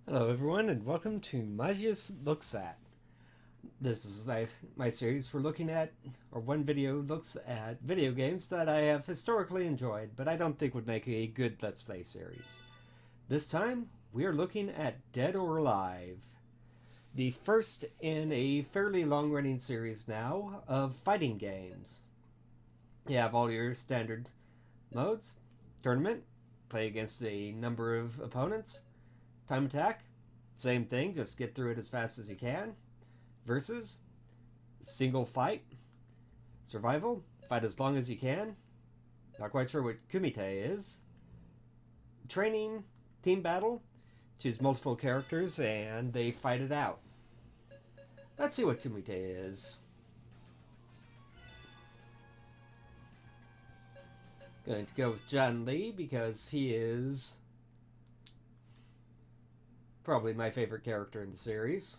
Hello everyone and welcome to Magius Looks At. This is my series for looking at, or one video looks at, video games that I have historically enjoyed, but I don't think would make a good Let's Play series. This time, we are looking at Dead or Alive, the first in a fairly long-running series now of fighting games. You have all your standard modes: tournament, play against a number of opponents; time attack, same thing, just get through it as fast as you can; versus, single fight; survival, fight as long as you can. Not quite sure what kumite is. Training, team battle, choose multiple characters and they fight it out. Let's see what kumite is. Going to go with John Lee because he is probably my favorite character in the series.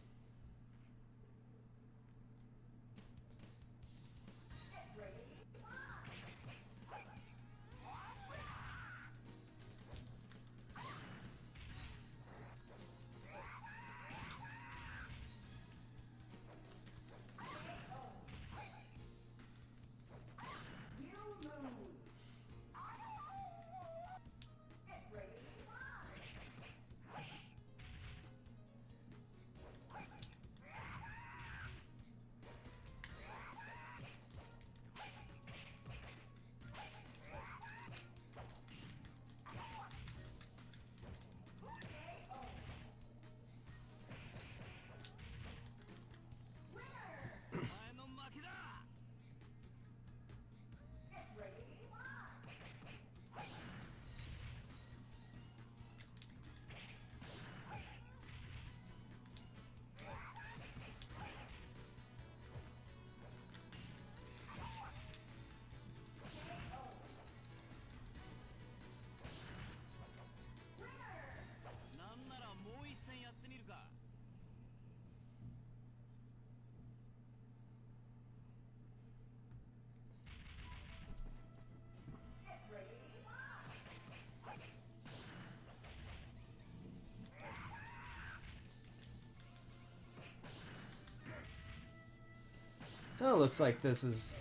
Oh, looks like this is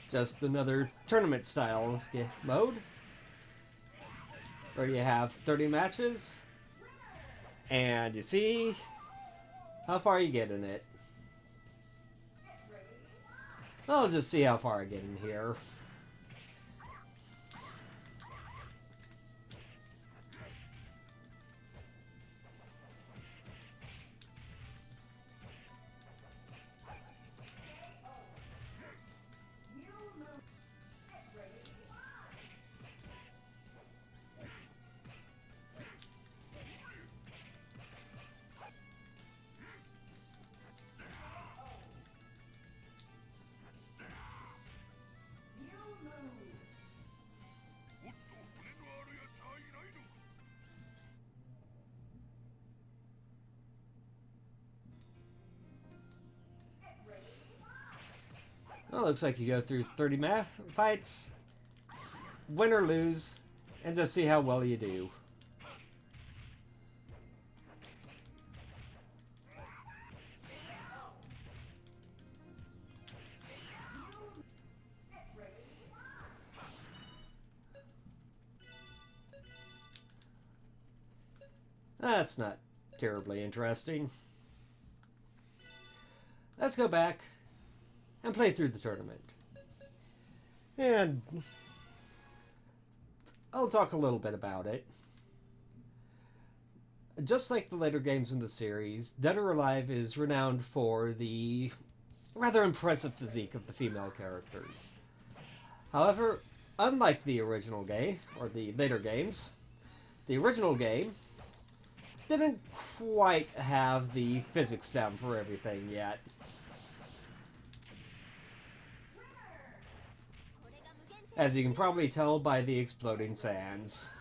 just another tournament style mode where you have 30 matches and you see how far you get in it. I'll just see how far I get in here. Well, looks like you go through 30 fights, win or lose, and just see how well you do. That's not terribly interesting. Let's go back and play through the tournament. And I'll talk a little bit about it. Just like the later games in the series, Dead or Alive is renowned for the rather impressive physique of the female characters. However, unlike the original game, or the later games, the original game didn't quite have the physics down for everything yet. As you can probably tell by the exploding sands.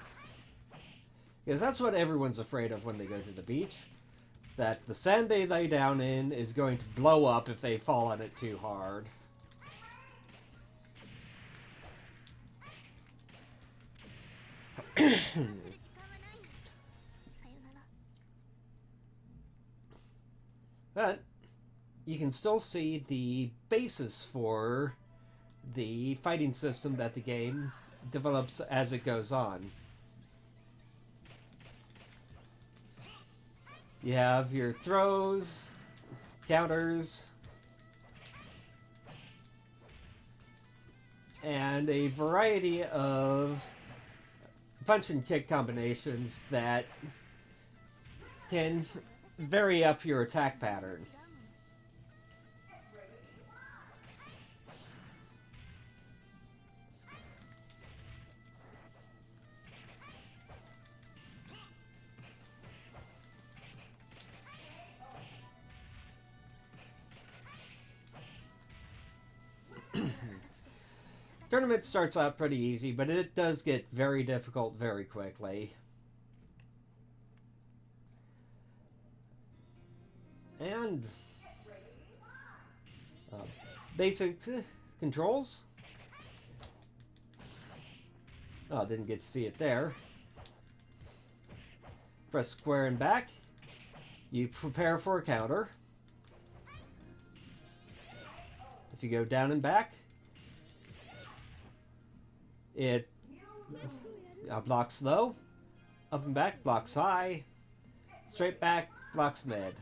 Because that's what everyone's afraid of when they go to the beach. That the sand they lay down in is going to blow up if they fall on it too hard. you can still see the basis for the fighting system that the game develops as it goes on. You have your throws, counters, and a variety of punch and kick combinations that can vary up your attack pattern. Tournament starts out pretty easy, but it does get very difficult very quickly. And basic controls. Oh, didn't get to see it there. Press square and back. You prepare for a counter. If you go down and back, it blocks low. Up and back, blocks high. Straight back, blocks mid.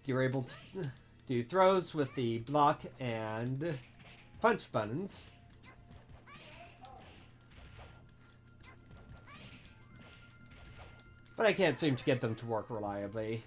You're able to do throws with the block and punch buttons. But I can't seem to get them to work reliably.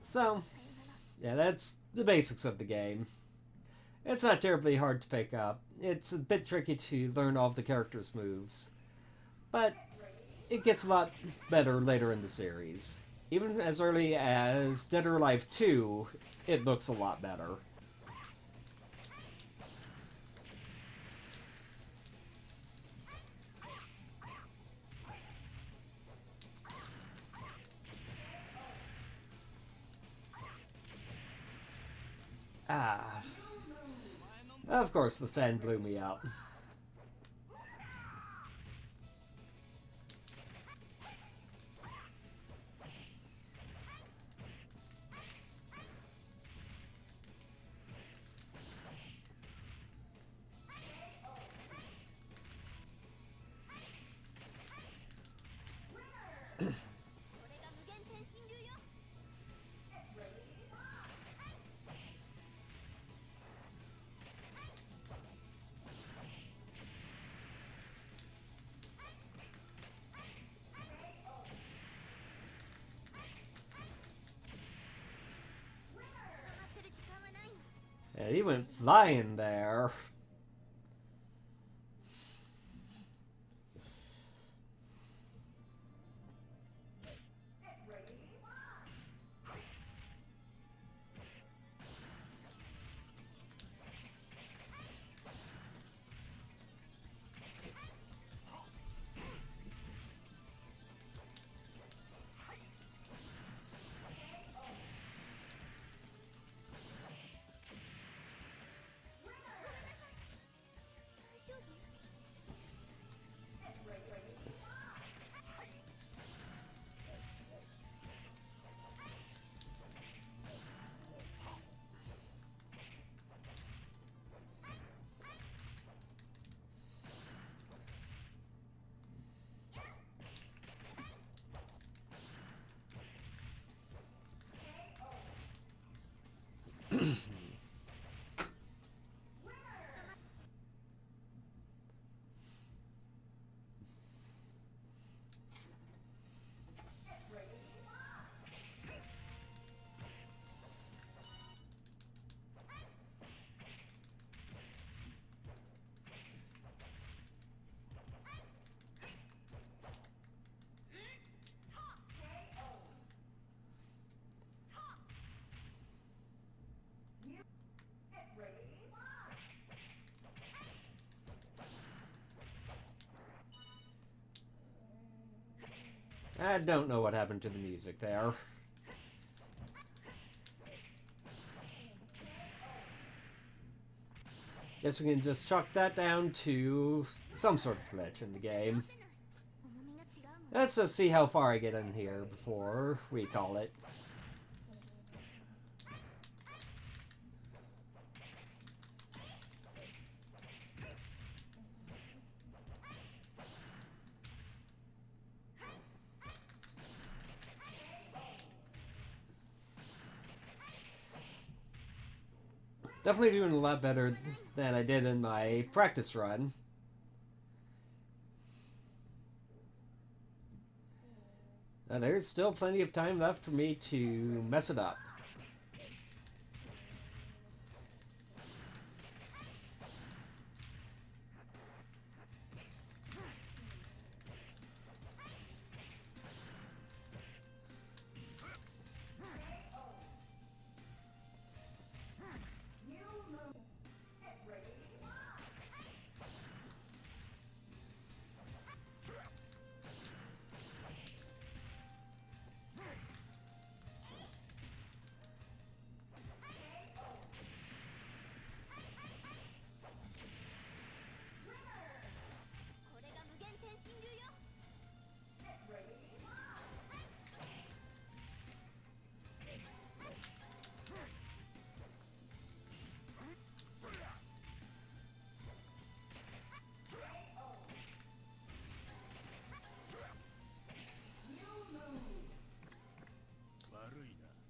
So, yeah, that's the basics of the game. It's not terribly hard to pick up. It's a bit tricky to learn all of the characters' moves. But it gets a lot better later in the series. Even as early as Dead or Alive 2, it looks a lot better. Ah. Of course, the sand blew me out. And he went flying there. I don't know what happened to the music there. Guess we can just chalk that down to some sort of glitch in the game. Let's just see how far I get in here before we call it. Definitely doing a lot better than I did in my practice run. There's still plenty of time left for me to mess it up.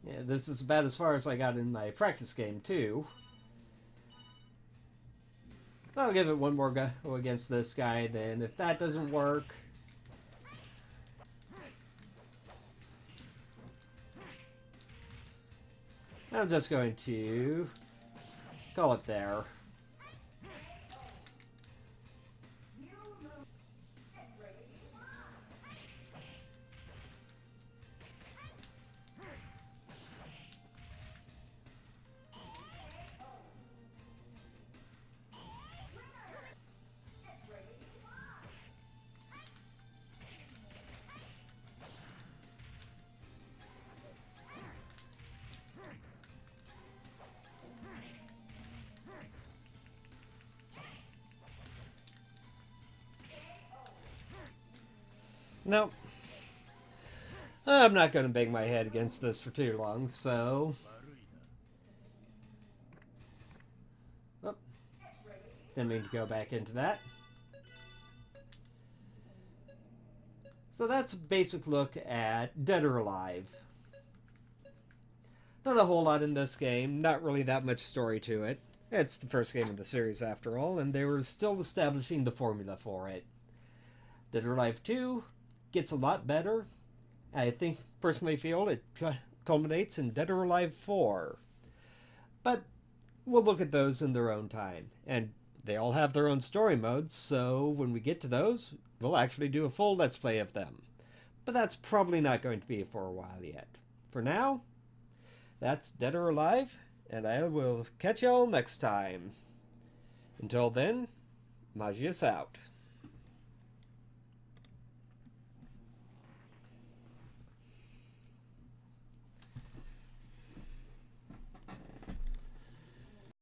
Yeah, this is about as far as I got in my practice game, too. So I'll give it one more go against this guy, then if that doesn't work... I'm just going to call it there. No. I'm not going to bang my head against this for too long, so... Oh. Didn't mean to go back into that. So that's a basic look at Dead or Alive. Not a whole lot in this game, not really that much story to it. It's the first game of the series after all, and they were still establishing the formula for it. Dead or Alive 2 gets a lot better. I personally feel it culminates in Dead or Alive 4. But we'll look at those in their own time. And they all have their own story modes, so when we get to those, we'll actually do a full Let's Play of them. But that's probably not going to be for a while yet. For now, that's Dead or Alive, and I will catch y'all next time. Until then, Magius out.